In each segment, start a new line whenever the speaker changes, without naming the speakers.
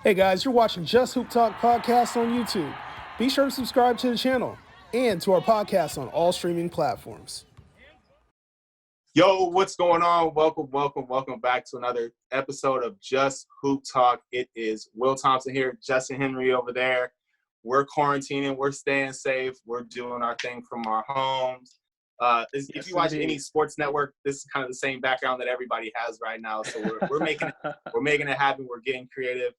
Hey guys, you're watching Just Hoop Talk podcast on YouTube. Be sure to subscribe to the channel and to our podcast on all streaming platforms.
Yo, what's going on? Welcome back to another episode of Just Hoop Talk. It is Will Thompson here, Justin Henry over there. We're quarantining. We're staying safe. We're doing our thing from our homes. If you watch any sports network, this is kind of the same background that everybody has right now. So we're making it happen. We're getting creative.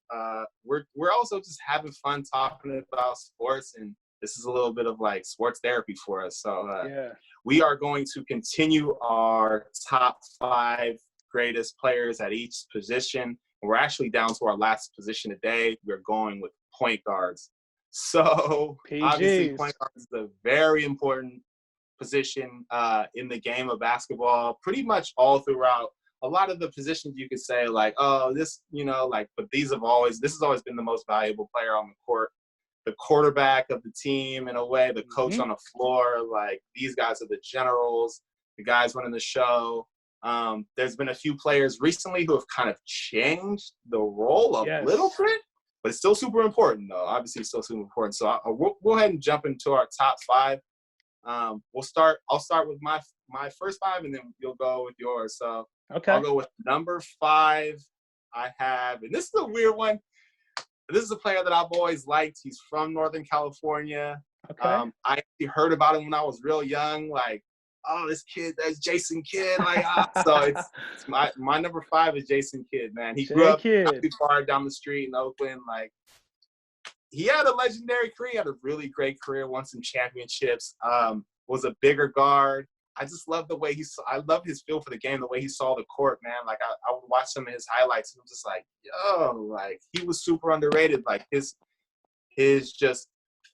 We're also just having fun talking about sports, and this is a little bit of like sports therapy for us. So we are going to continue our top 5 greatest players at each position. We're actually down to our last position today. We're going with point guards. So obviously, point guard is a very important position in the game of basketball. Pretty much all throughout, a lot of the positions you could say like, oh, this, but this has always been the most valuable player on the court. The quarterback of the team, in a way, the coach on the floor, like these guys are the generals, the guys running the show. There's been a few players recently who have kind of changed the role a little bit, but it's still super important, though. Obviously, it's still super important. So we'll go ahead and jump into our top 5. I'll start with my first 5, and then you'll go with yours. So I'll go with number 5. I have, and this is a weird one. This is a player that I've always liked. He's from Northern California. I actually heard about him when I was real young. Like, oh, this kid, that's Jason Kidd. Like, so it's my number 5 is Jason Kidd, man. He grew up not too far down the street in Oakland. Like, he had a legendary career. He had a really great career. Won some championships. Was a bigger guard. I just love the way I love his feel for the game, the way he saw the court, man. Like, I would watch some of his highlights, and I'm just like, yo, like, he was super underrated. Like, his just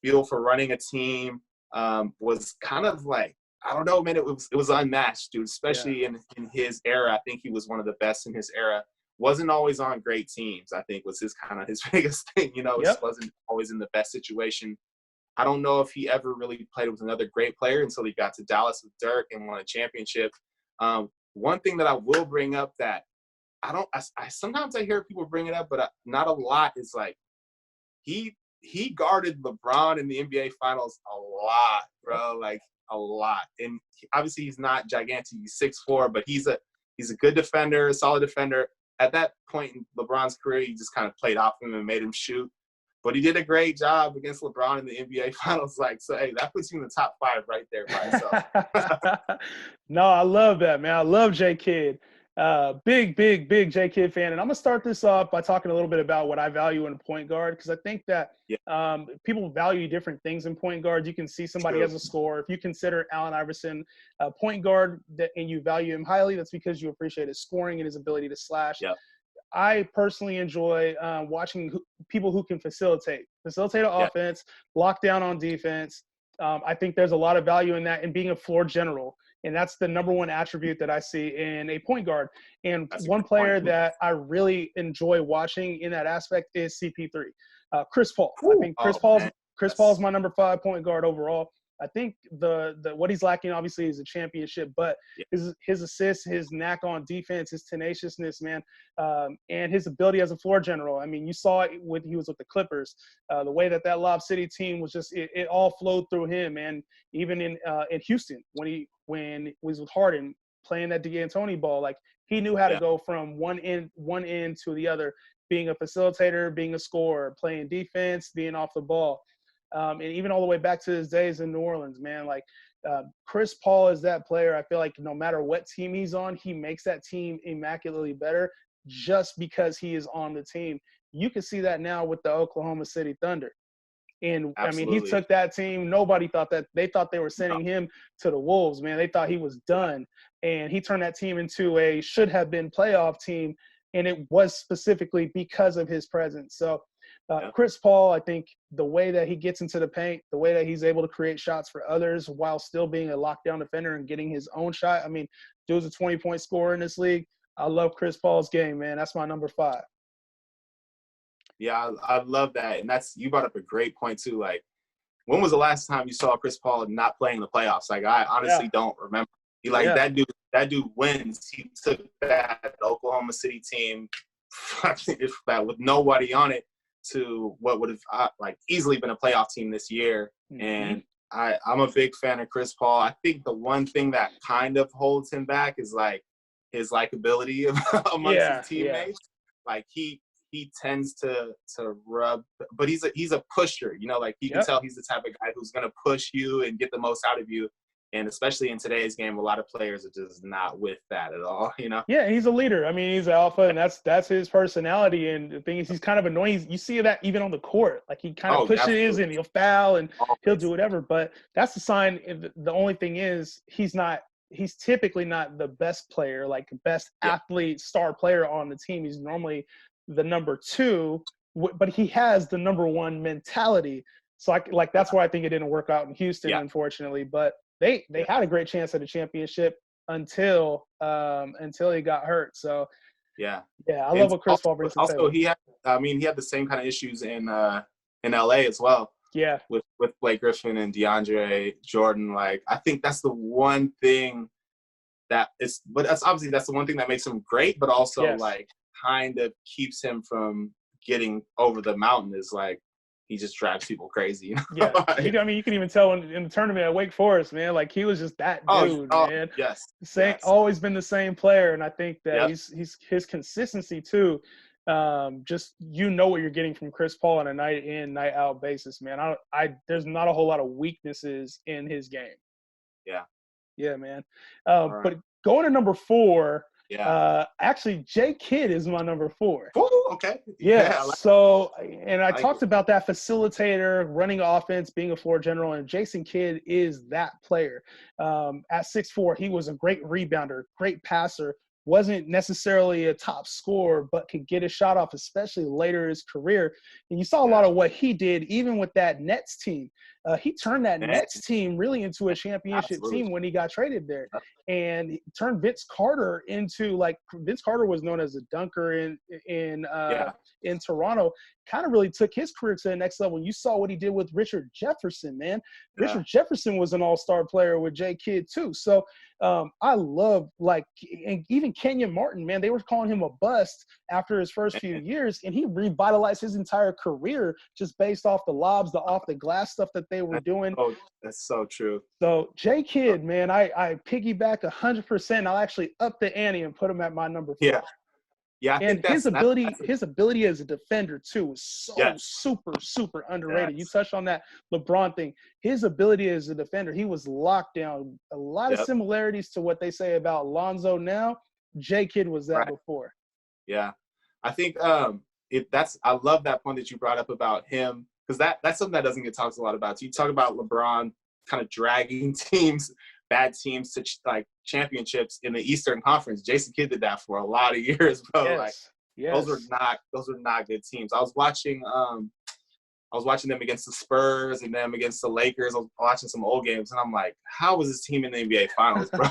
feel for running a team was kind of like, I don't know, man, it was unmatched, dude, especially in his era. I think he was one of the best in his era. Wasn't always on great teams, I think, was his biggest thing, wasn't always in the best situation. I don't know if he ever really played with another great player until he got to Dallas with Dirk and won a championship. One thing that I will bring up that I sometimes I hear people bring it up, but not a lot, is like he guarded LeBron in the NBA Finals a lot, bro, like a lot. And obviously he's not gigantic, he's 6'4", but he's a good defender, a solid defender. At that point in LeBron's career, he just kind of played off him and made him shoot. But he did a great job against LeBron in the NBA Finals. Like, so, hey, that puts you in the top 5 right there by itself.
No, I love that, man. I love J. Kidd. Big J. Kidd fan. And I'm going to start this off by talking a little bit about what I value in a point guard, because I think that people value different things in point guards. You can see somebody as a scorer. If you consider Allen Iverson a point guard and you value him highly, that's because you appreciate his scoring and his ability to slash.
Yep.
I personally enjoy watching people who can facilitate an offense, lock down on defense. I think there's a lot of value in that, and being a floor general. And that's the number one attribute that I see in a point guard. And one player that I really enjoy watching in that aspect is CP3, Chris Paul. I think Chris Paul's my number 5 point guard overall. I think the what he's lacking obviously is a championship, but his assists, his knack on defense, his tenaciousness, man, and his ability as a floor general. I mean, you saw it when he was with the Clippers, the way that Lob City team was just it all flowed through him. And even in Houston when he was with Harden playing that D'Antoni ball, like he knew how to go from one end to the other, being a facilitator, being a scorer, playing defense, being off the ball. And even all the way back to his days in New Orleans, man, like Chris Paul is that player. I feel like no matter what team he's on, he makes that team immaculately better just because he is on the team. You can see that now with the Oklahoma City Thunder. And,
Absolutely.
I mean, he took that team. Nobody thought that – they thought they were sending him to the Wolves, man. They thought he was done. And he turned that team into a should-have-been playoff team, and it was specifically because of his presence. So, Chris Paul, I think the way that he gets into the paint, the way that he's able to create shots for others while still being a lockdown defender and getting his own shot. I mean, dude's a 20-point scorer in this league. I love Chris Paul's game, man. That's my number 5.
Yeah, I love that. And you brought up a great point too. Like, when was the last time you saw Chris Paul not playing in the playoffs? Like, I honestly don't remember. That dude wins. He took that Oklahoma City team with nobody on it, to what would have like easily been a playoff team this year.
Mm-hmm.
And I'm a big fan of Chris Paul. I think the one thing that kind of holds him back is like his likability amongst his teammates. Like he tends to rub, but he's a pusher, you know, like you can tell he's the type of guy who's going to push you and get the most out of you. And especially in today's game, a lot of players are just not with that at all, you know?
Yeah, he's a leader. I mean, he's alpha, and that's his personality. And the thing is, he's kind of annoying. You see that even on the court. Like, he kind of pushes and he'll foul and he'll do whatever. But that's the sign. The only thing is, he's typically not the best player, like best athlete, star player on the team. He's normally the number 2, but he has the number 1 mentality. So, that's why I think it didn't work out in Houston, unfortunately. But they had a great chance at a championship until he got hurt. So I love what Chris Paul brings to the table.
Also, he had the same kind of issues in LA as well.
Yeah,
with Blake Griffin and DeAndre Jordan. Like, I think that's the one thing that's the one thing that makes him great, but also like kind of keeps him from getting over the mountain is like he just drives people crazy. You know?
Yeah, I mean, you can even tell in the tournament at Wake Forest, man. Like, he was just that dude, man.
Yes,
always been the same player, and I think that he's his consistency too. Just what you're getting from Chris Paul on a night in, night out basis, man. There's not a whole lot of weaknesses in his game. Yeah, man. But going to number 4. Actually, J. Kidd is my number 4.
Oh, okay.
So, and I talked about that facilitator, running offense, being a floor general, and Jason Kidd is that player. At 6'4", he was a great rebounder, great passer, wasn't necessarily a top scorer, but could get a shot off, especially later in his career. And you saw a lot of what he did, even with that Nets team. He turned that Nets team really into a championship team when he got traded there. And he turned Vince Carter into, like, Vince Carter was known as a dunker in Toronto, kind of really took his career to the next level. You saw what he did with Richard Jefferson, man. Richard Jefferson was an all-star player with J. Kidd too. So I love, like, and even Kenyon Martin, man, they were calling him a bust after his first few years, and he revitalized his entire career just based off the lobs, the off the glass stuff that they were doing.
Oh, that's so true.
So J. Kidd, man, I piggyback 100%. I'll actually up the ante and put him at my number 4.
Yeah, I think
his ability as a defender too is so super underrated. You touched on that LeBron thing. His ability as a defender, he was locked down. A lot of similarities to what they say about Lonzo now. J. Kidd was that before.
Yeah, I think I love that point that you brought up about him, because that's something that doesn't get talked a lot about. So you talk about LeBron kind of dragging bad teams to like championships in the Eastern Conference. Jason Kidd did that for a lot of years, bro. Those were not good teams. I was watching them against the Spurs and them against the Lakers. I was watching some old games, and I'm like, how was this team in the NBA Finals, bro?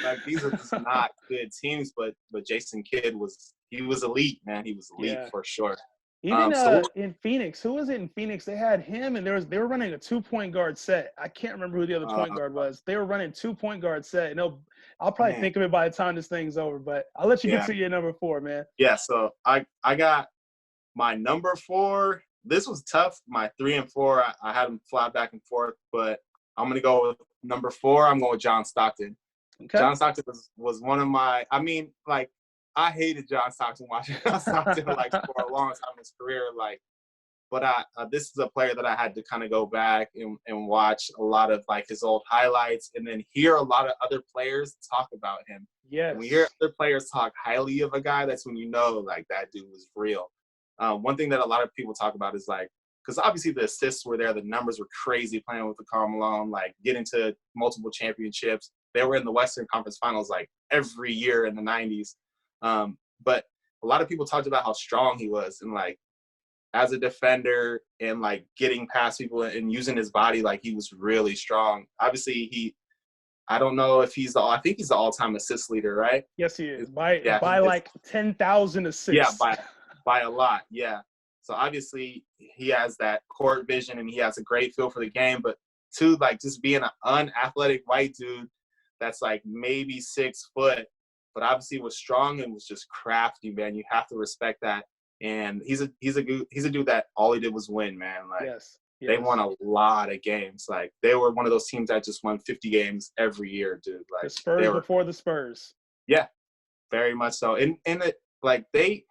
like these are just not good teams. But Jason Kidd was elite, man. He was elite for sure.
Even in Phoenix, who was it in Phoenix? They had him, and they were running a 2-point guard set. I can't remember who the other point guard was. They were running 2-point guard set. And I'll probably think of it by the time this thing's over, but I'll let you get to your number 4, man.
Yeah, so I got my number 4. This was tough. My 3 and 4, I had them fly back and forth, but I'm going to go with number 4. I'm going with John Stockton. Okay. John Stockton was one of my – I mean, like, I hated John Stockton, watching John Stockton like for a long time in his career. Like, but this is a player that I had to kind of go back and watch a lot of like his old highlights, and then hear a lot of other players talk about him.
Yes.
When you hear other players talk highly of a guy, that's when you know like that dude was real. One thing that a lot of people talk about is like, because obviously the assists were there, the numbers were crazy playing with the Karl Malone, like getting to multiple championships. They were in the Western Conference Finals like every year in the 90s. But a lot of people talked about how strong he was, and like as a defender and like getting past people and using his body, like he was really strong. Obviously I don't know if I think he's the all-time assist leader, right?
Yes, he is by like 10,000 assists.
Yeah, by a lot. Yeah. So obviously he has that court vision and he has a great feel for the game, but too, like just being an unathletic white dude that's like maybe 6 foot, but obviously was strong and was just crafty, man. You have to respect that. And he's a dude that all he did was win, man. Like
Yes.
they won a lot of games. Like they were one of those teams that just won 50 games every year, dude. Like
the Spurs before the Spurs.
Yeah, very much so. And it, like they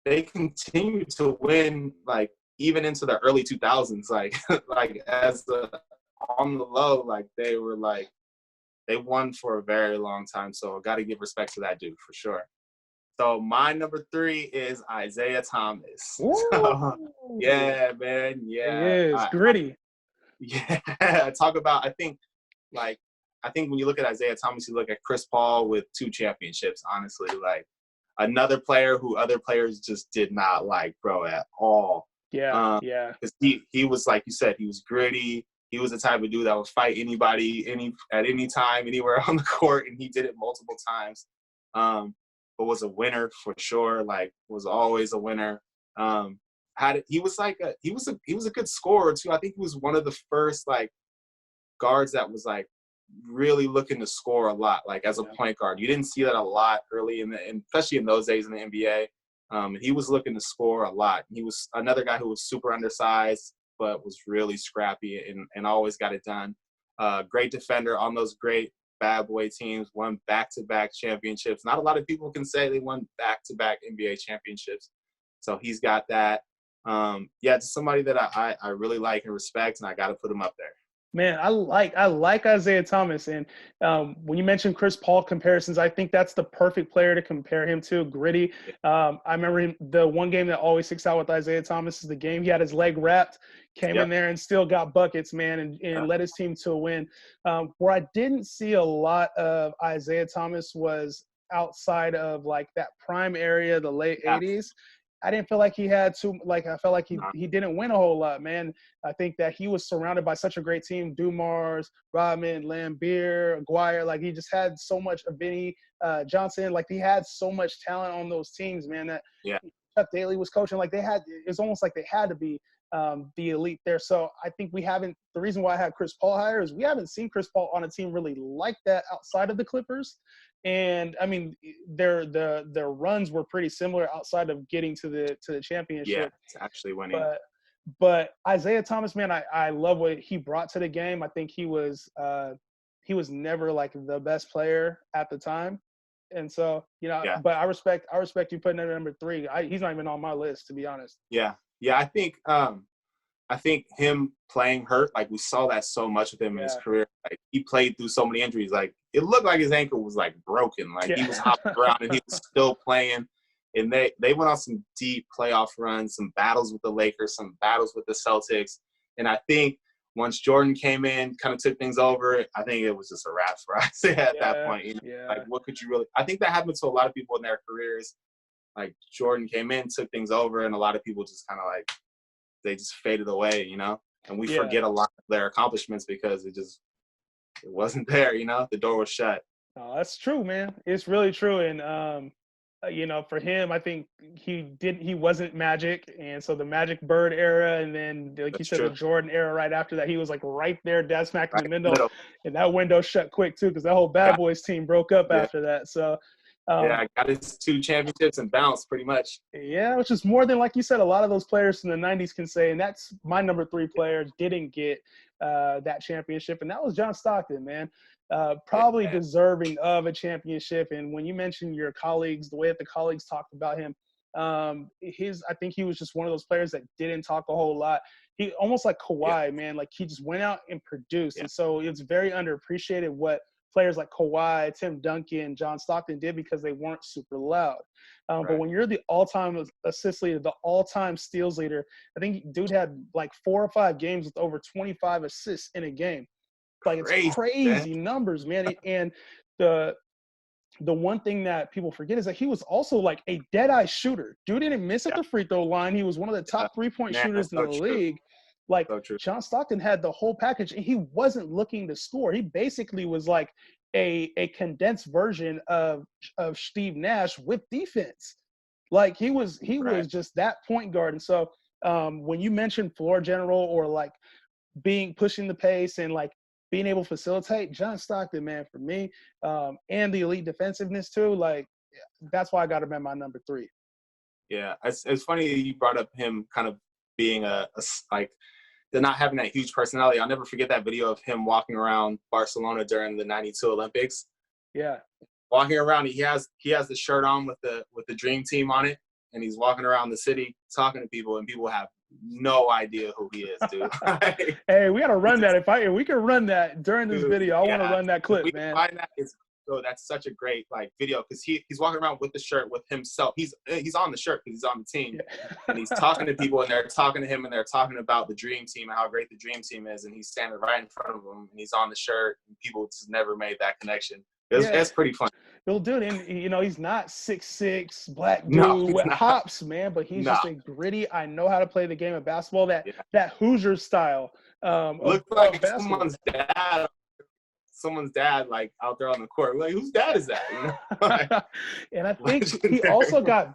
continue to win, like even into the early 2000s. Like like on the low, like they won for a very long time. So I got to give respect to that dude for sure. So my number 3 is Isiah Thomas. So, yeah, man. Yeah.
It is gritty.
Talk about, I think when you look at Isiah Thomas, you look at Chris Paul with 2 championships, honestly. Like another player who other players just did not like, bro, at all.
Yeah.
Because he was, like you said, he was gritty. He was the type of dude that would fight anybody at any time, anywhere on the court, and he did it multiple times. But was a winner for sure. Like was always a winner. He was a good scorer too. I think he was one of the first like guards that was like really looking to score a lot, like as a point guard. You didn't see that a lot early especially in those days in the NBA. He was looking to score a lot. He was another guy who was super undersized, but was really scrappy and always got it done. Great defender on those great bad boy teams, won back-to-back championships. Not a lot of people can say they won back-to-back NBA championships. So he's got that. It's somebody that I really like and respect, and I got to put him up there.
Man, I like Isiah Thomas. And when you mentioned Chris Paul comparisons, I think that's the perfect player to compare him to. Gritty. I remember the one game that always sticks out with Isiah Thomas is the game he had his leg wrapped, came in there and still got buckets, man, and led his team to a win. Where I didn't see a lot of Isiah Thomas was outside of like that prime area, the late 80s. I didn't feel like he had I felt like he didn't win a whole lot, man. I think that he was surrounded by such a great team, Dumars, Rodman, Lambeer, Aguirre. Like he just had so much of Vinny Johnson. Like he had so much talent on those teams, man, that Chuck Daly was coaching. Like it's almost like they had to be the elite there. So I think the reason why I have Chris Paul higher is we haven't seen Chris Paul on a team really like that outside of the Clippers. And I mean, their runs were pretty similar outside of getting to the championship.
Yeah, it's actually winning.
But Isiah Thomas, man, I love what he brought to the game. I think he was never like the best player at the time, and so But I respect you putting him at number 3. He's not even on my list, to be honest.
Yeah. I think him playing hurt, like we saw that so much with him in his career. Like he played through so many injuries. Like it looked like his ankle was like broken. Like he was hopping around and he was still playing. And they went on some deep playoff runs, some battles with the Lakers, some battles with the Celtics. And I think once Jordan came in, kind of took things over, I think it was just a wrap for Isiah at that point. Like what could you really – I think that happened to a lot of people in their careers. Like Jordan came in, took things over, and a lot of people just kind of like – they just faded away, and we forget a lot of their accomplishments because it wasn't there, the door was shut.
Oh, that's true, man. It's really true. And, for him, I think he wasn't Magic. And so the Magic Bird era, and then like you said, the Jordan era right after that, he was like right there, dead smack in the middle. And that window shut quick too, because that whole Bad Boys team broke up after that. So,
I got his 2 championships and bounced pretty much.
Yeah, which is more than, like you said, a lot of those players from the 90s can say. And that's my number 3 player, didn't get that championship. And that was John Stockton, man. Probably deserving of a championship. And when you mentioned your colleagues, the way that the colleagues talked about him, I think he was just one of those players that didn't talk a whole lot. He almost like Kawhi, man. Like he just went out and produced. And so it's very underappreciated what players like Kawhi, Tim Duncan, John Stockton did because they weren't super loud. But when you're the all-time assist leader, the all-time steals leader, I think dude had like 4 or 5 games with over 25 assists in a game. Like it's crazy numbers, man. And the one thing that people forget is that he was also like a dead-eye shooter. Dude didn't miss at the free throw line. He was one of the top 3-point shooters in the league. Like John Stockton had the whole package, and he wasn't looking to score. He basically was like a condensed version of Steve Nash with defense. Like he was just that point guard. And so when you mentioned floor general or like pushing the pace and like being able to facilitate, John Stockton, man, for me, and the elite defensiveness too, like that's why I got him at my number 3.
Yeah, it's funny that you brought up him kind of being like they're not having that huge personality. I'll never forget that video of him walking around Barcelona during the '92 Olympics.
Yeah,
walking around, he has the shirt on with the dream team on it, and he's walking around the city talking to people, and people have no idea who he is, dude.
Hey, we gotta run that. If we can run that during this video, I want to run that clip,
we
man.
Find that that's such a great like video because he's walking around with the shirt with himself. He's on the shirt because he's on the team, and he's talking to people, and they're talking to him, and they're talking about the dream team and how great the dream team is, and he's standing right in front of them, and he's on the shirt, and people just never made that connection. It's pretty fun.
Well, dude, and he's not 6'6" black dude with hops, man, but he's just a gritty. I know how to play the game of basketball. That Hoosier style.
Looks like someone's dad, like out there on the court. Like, whose dad is that?
And I think he also got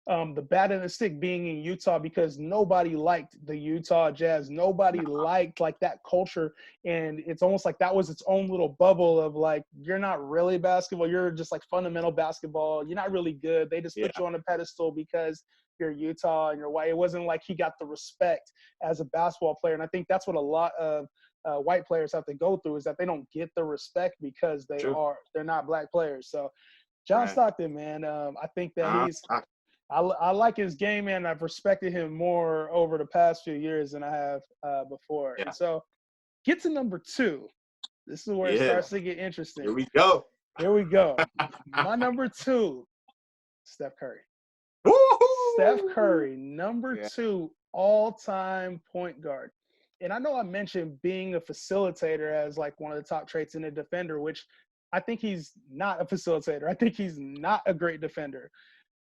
the bat and the stick being in Utah because nobody liked the Utah Jazz. Nobody liked like that culture. And it's almost like that was its own little bubble of like, you're not really basketball. You're just like fundamental basketball. You're not really good. They just put you on a pedestal because you're Utah and you're white. It wasn't like he got the respect as a basketball player. And I think that's what a lot of white players have to go through is that they don't get the respect because they're not black players. So John Stockton, man, I think that I like his game, man. I've respected him more over the past few years than I have before. And so get to number 2. This is where it starts to get interesting.
Here we go.
My number 2, Steph Curry.
Woo-hoo!
Steph Curry, number 2 all-time point guard. And I know I mentioned being a facilitator as like one of the top traits in a defender, which I think he's not a facilitator. I think he's not a great defender.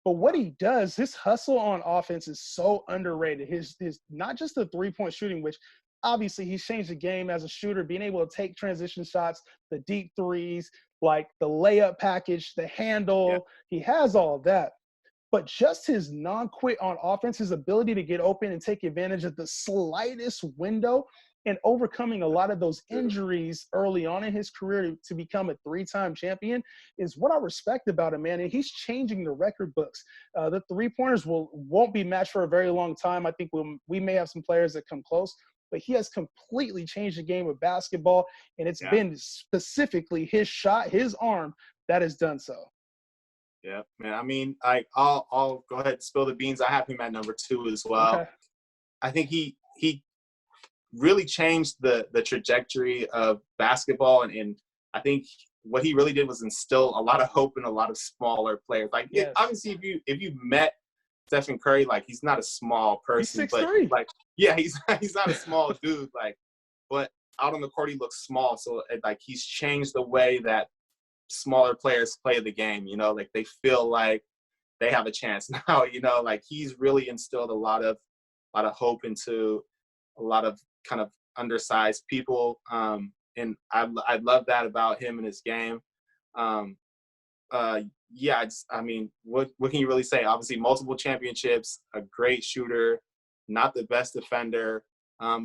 But what he does, his hustle on offense is so underrated. His not just the three-point shooting, which obviously he's changed the game as a shooter, being able to take transition shots, the deep threes, like the layup package, the handle. He has all of that. But just his non-quit on offense, his ability to get open and take advantage of the slightest window and overcoming a lot of those injuries early on in his career to become a 3-time champion is what I respect about him, man. And he's changing the record books. The three-pointers won't be matched for a very long time. I think we may have some players that come close, but he has completely changed the game of basketball, and it's been specifically his shot, his arm, that has done so.
Yeah, man. I mean, I'll go ahead and spill the beans. I have him at number 2 as well. Okay. I think he really changed the trajectory of basketball, and I think what he really did was instill a lot of hope in a lot of smaller players. Like, obviously, if you met Stephen Curry, like he's not a small person,
he's 6'3".
But like, he's not a small dude. Like, but out on the court, he looks small. So like, he's changed the way that smaller players play the game, like they feel like they have a chance now, like he's really instilled a lot of hope into a lot of kind of undersized people. And I love that about him and his game. I mean, what can you really say? Obviously multiple championships, a great shooter, not the best defender.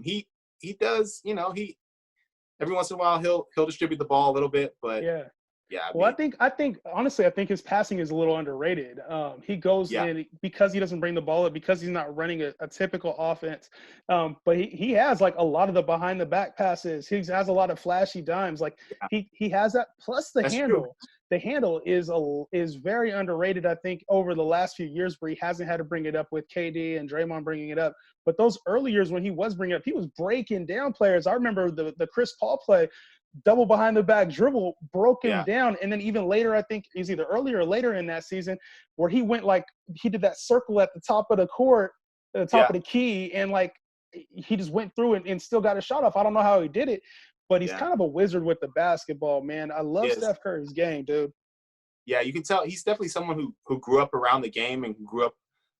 He does, he every once in a while he'll distribute the ball a little bit, but well, I think honestly, I think his passing is a little underrated. He goes in because he doesn't bring the ball up, because he's not running a typical offense. But he has like a lot of the behind the back passes. He has a lot of flashy dimes. Like he has that. Plus the handle. True. The handle is very underrated, I think, over the last few years where he hasn't had to bring it up with KD and Draymond bringing it up. But those early years when he was bringing it up, he was breaking down players. I remember the Chris Paul play. Double behind the back dribble, broke him down. And then even later, I think it was either earlier or later in that season where he went like he did that circle at the top of the court, at the top of the key, and like he just went through and still got a shot off. I don't know how he did it, but he's kind of a wizard with the basketball, man. I love Steph Curry's game, dude. Yeah, you can tell he's definitely someone who grew up around the game and grew up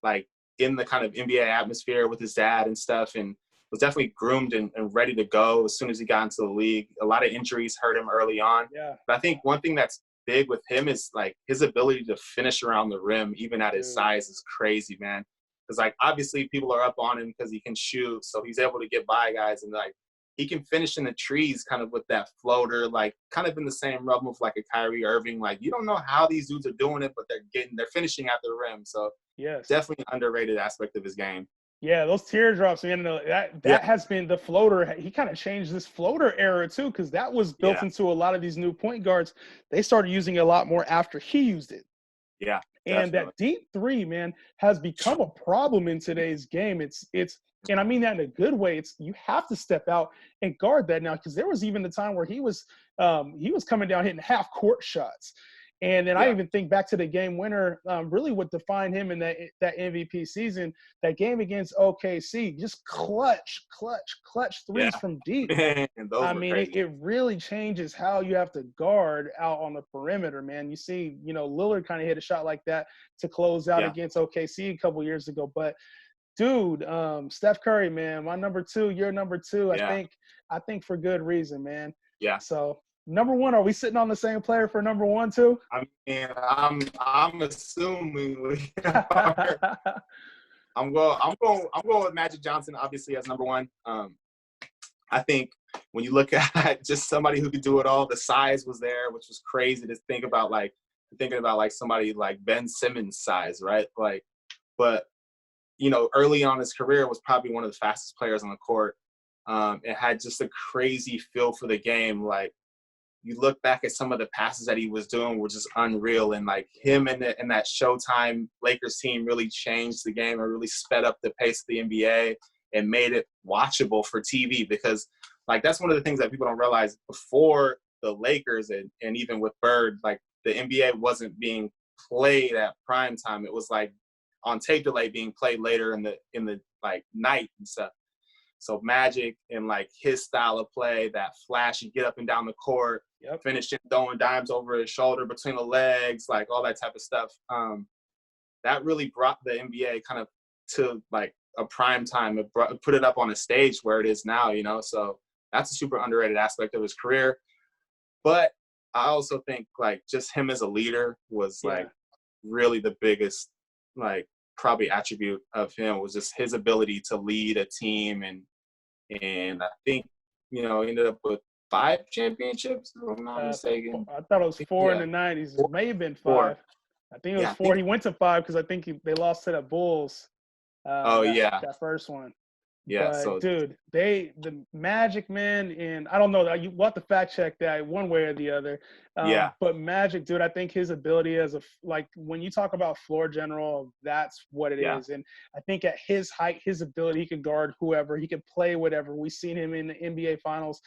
like in the kind of NBA atmosphere with his dad and stuff, and was definitely groomed and ready to go as soon as he got into the league. A lot of injuries hurt him early on. Yeah. But I think one thing that's big with him is like his ability to finish around the rim, even at his size, is crazy, man. Because like obviously people are up on him because he can shoot, so he's able to get by guys. And like he can finish in the trees kind of with that floater, like kind of in the same realm of like a Kyrie Irving. Like you don't know how these dudes are doing it, but they're finishing at the rim. So
Yes.
definitely an underrated aspect of his game.
Yeah, those teardrops, man. That has been the floater. He kind of changed this floater era too, because that was built into a lot of these new point guards. They started using it a lot more after he used it.
Yeah.
And that deep three, man, has become a problem in today's game. It's and I mean that in a good way. It's you have to step out and guard that now, because there was even the time where he was coming down hitting half court shots. And then I even think back to the game winner, really what defined him in that MVP season, that game against OKC, just clutch threes from deep.
Man,
I mean, it really changes how you have to guard out on the perimeter, man. You see, Lillard kind of hit a shot like that to close out against OKC a couple years ago. But, dude, Steph Curry, man, my number 2, your number 2, I think for good reason, man.
Yeah.
So, number 1, are we sitting on the same player for number 1 too?
I mean, I'm assuming we are. I'm going with Magic Johnson, obviously, as number 1. I think when you look at just somebody who could do it all, the size was there, which was crazy to think about. Like thinking about like somebody like Ben Simmons' size, right? Like, but early on in his career was probably one of the fastest players on the court. It had just a crazy feel for the game. Like, you look back at some of the passes that he was doing were just unreal. And like him and that Showtime Lakers team really changed the game and really sped up the pace of the NBA and made it watchable for TV, because like that's one of the things that people don't realize. Before the Lakers and even with Bird, like the NBA wasn't being played at prime time. It was like on tape delay being played later in the like night and stuff. So Magic and like his style of play, that flashy get up and down the court, finishing, throwing dimes over his shoulder between the legs, like all that type of stuff. That really brought the NBA kind of to like a prime time. It put it up on a stage where it is now, So that's a super underrated aspect of his career. But I also think like just him as a leader was like really the biggest like probably attribute of him was just his ability to lead a team. And I think, he ended up with 5 championships, if I'm not mistaken.
I thought it was 4 in the 90s. It may have been 5. 4. I think it was 4. He went to 5 because I think they lost to the Bulls. That first one.
Yeah,
but,
so
dude, the Magic, man, and I don't know, you want to fact check that one way or the other. But Magic, dude, I think his ability when you talk about floor general, that's what it is. And I think at his height, his ability, he can guard whoever, he can play whatever. We've seen him in the NBA Finals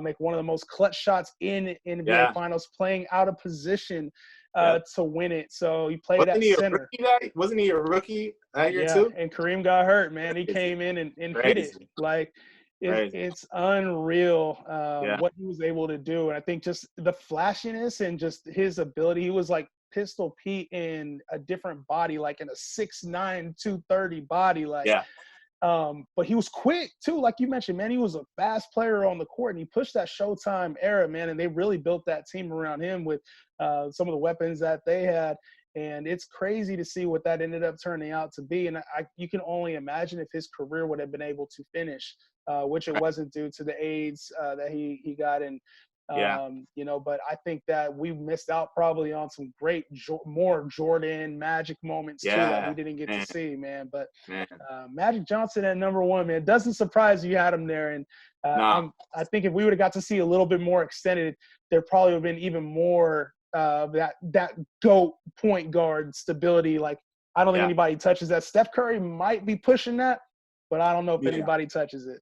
make one of the most clutch shots in NBA Finals, playing out of position to win it. So he played at center.
Wasn't he a rookie that year too?
And Kareem got hurt, man. He came in and hit it. Like, it's unreal what he was able to do. And I think just the flashiness and just his ability, he was like Pistol Pete in a different body, like in a 6'9", 230 body. But he was quick too, like you mentioned, man. He was a fast player on the court, and he pushed that Showtime era, man. And they really built that team around him with some of the weapons that they had. And it's crazy to see what that ended up turning out to be. And you can only imagine if his career would have been able to finish, which it wasn't due to the AIDS that he got. And, but I think that we missed out probably on some great, more Jordan Magic moments too that we didn't get to see, man. But Magic Johnson at number 1, man, it doesn't surprise you had him there. And I think if we would have got to see a little bit more extended, there probably would have been even more that GOAT point guard stability. Like, I don't think anybody touches that. Steph Curry might be pushing that, but I don't know if anybody touches it.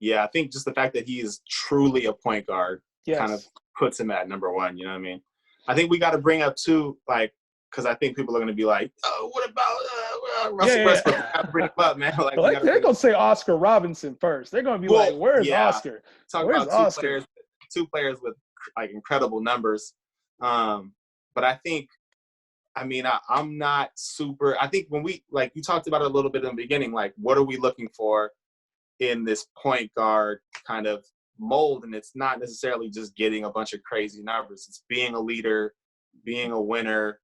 Yeah, I think just the fact that he is truly a point guard kind of puts him at number 1. You know what I mean? I think we got to bring up too, like, because I think people are going to be like, "Oh, what about Russell Westbrook?" Got to bring him up, man. Like,
they're going to say Oscar Robinson first. They're going to be like, "Where's Oscar?"
Talk
Where's
about
Oscar?
Two players with like incredible numbers. But I think, I'm not super. I think when you talked about it a little bit in the beginning, like, what are we looking for in this point guard kind of mold? And it's not necessarily just getting a bunch of crazy numbers. It's being a leader, being a winner,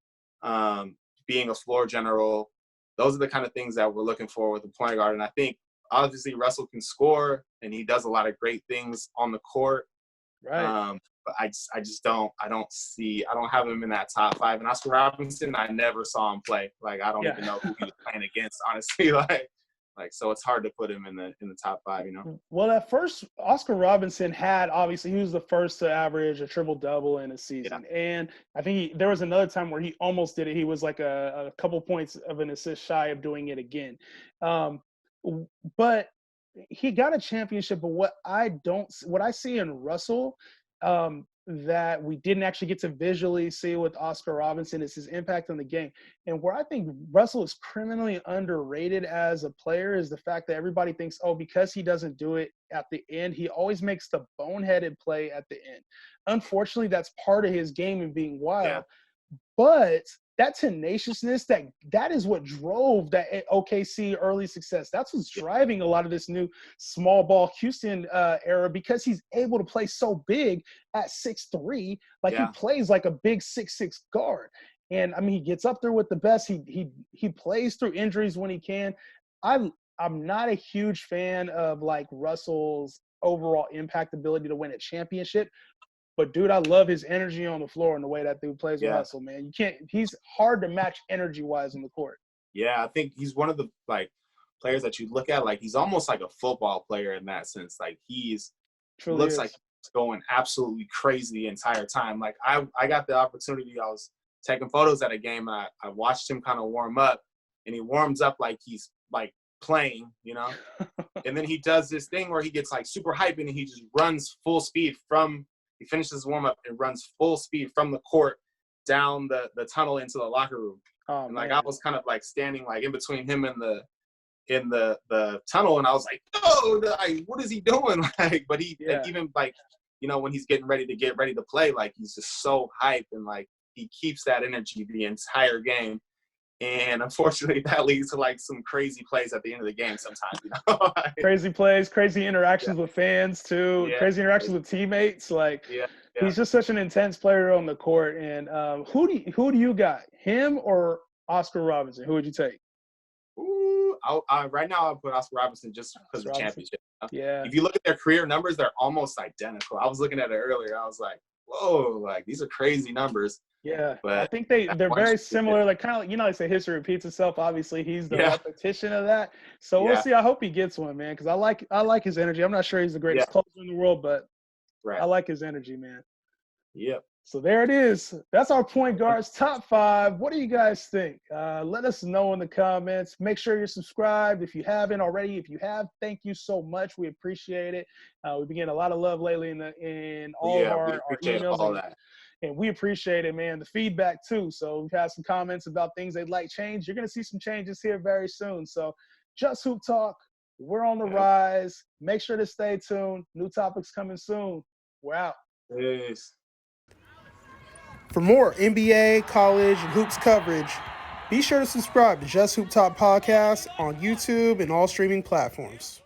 being a floor general. Those are the kind of things that we're looking for with the point guard. And I think obviously Russell can score and he does a lot of great things on the court.
Right.
But I don't have him in that top 5. And Oscar Robinson, I never saw him play. Like, I don't even know who he was playing against, honestly. Like, so it's hard to put him in the top 5, you know?
Well, at first, Oscar Robinson he was the first to average a triple-double in a season. Yeah. And I think there was another time where he almost did it. He was like a couple points of an assist shy of doing it again. But he got a championship. But what I see in Russell that we didn't actually get to visually see with Oscar Robinson is his impact on the game. And where I think Russell is criminally underrated as a player is the fact that everybody thinks, because he doesn't do it at the end, he always makes the boneheaded play at the end. Unfortunately, that's part of his game and being wild. Yeah. But that tenaciousness, that is what drove that OKC early success. That's what's driving a lot of this new small ball Houston era, because he's able to play so big at 6'3". Like, he plays like a big 6'6" guard. And I mean, he gets up there with the best. He plays through injuries when he can. I'm not a huge fan of like Russell's overall impact ability to win a championship. But, dude, I love his energy on the floor and the way that dude plays with Russell, man. He's hard to match energy-wise on the court.
Yeah, I think he's one of the, like, players that you look at, like, he's almost like a football player in that sense. Like, looks like he's going absolutely crazy the entire time. Like, I got the opportunity. I was taking photos at a game, and I watched him kind of warm up, and he warms up like he's, like, playing, you know? And then he does this thing where he gets, like, super hype, and he just runs full speed he finishes warm-up and runs full speed from the court down the tunnel into the locker room. And like, I was kind of like standing like in between him and the tunnel, and I was like, "No, like, what is he doing?" Like, but even like, you know, when he's getting ready to play, like, he's just so hyped, and like, he keeps that energy the entire game. And unfortunately, that leads to like some crazy plays at the end of the game sometimes, you know?
Crazy plays, crazy interactions with fans too, crazy interactions with teammates. Like, he's just such an intense player on the court. And who do you got, him or Oscar Robinson? Who would you take?
Ooh, right now I'll put Oscar Robinson just because of the championship. Yeah. If you look at their career numbers, they're almost identical. I was looking at it earlier. I was like, whoa, like, these are crazy numbers.
Yeah, but I think they're very similar. Like, kind of like, you know, they say history repeats itself. Obviously, he's the repetition of that. So we'll see. I hope he gets one, man, because I like his energy. I'm not sure he's the greatest closer in the world, but I like his energy, man.
Yep.
So there it is. That's our point guards top 5. What do you guys think? Let us know in the comments. Make sure you're subscribed if you haven't already. If you have, thank you so much. We appreciate it. We've been getting a lot of love lately in all of our emails.
All that.
And we appreciate it, man. The feedback, too. So we've had some comments about things they'd like changed. You're going to see some changes here very soon. So Just Hoop Talk, we're on the rise. Make sure to stay tuned. New topics coming soon. We're out.
Peace.
For more NBA, college, and hoops coverage, be sure to subscribe to Just Hoop Talk podcast on YouTube and all streaming platforms.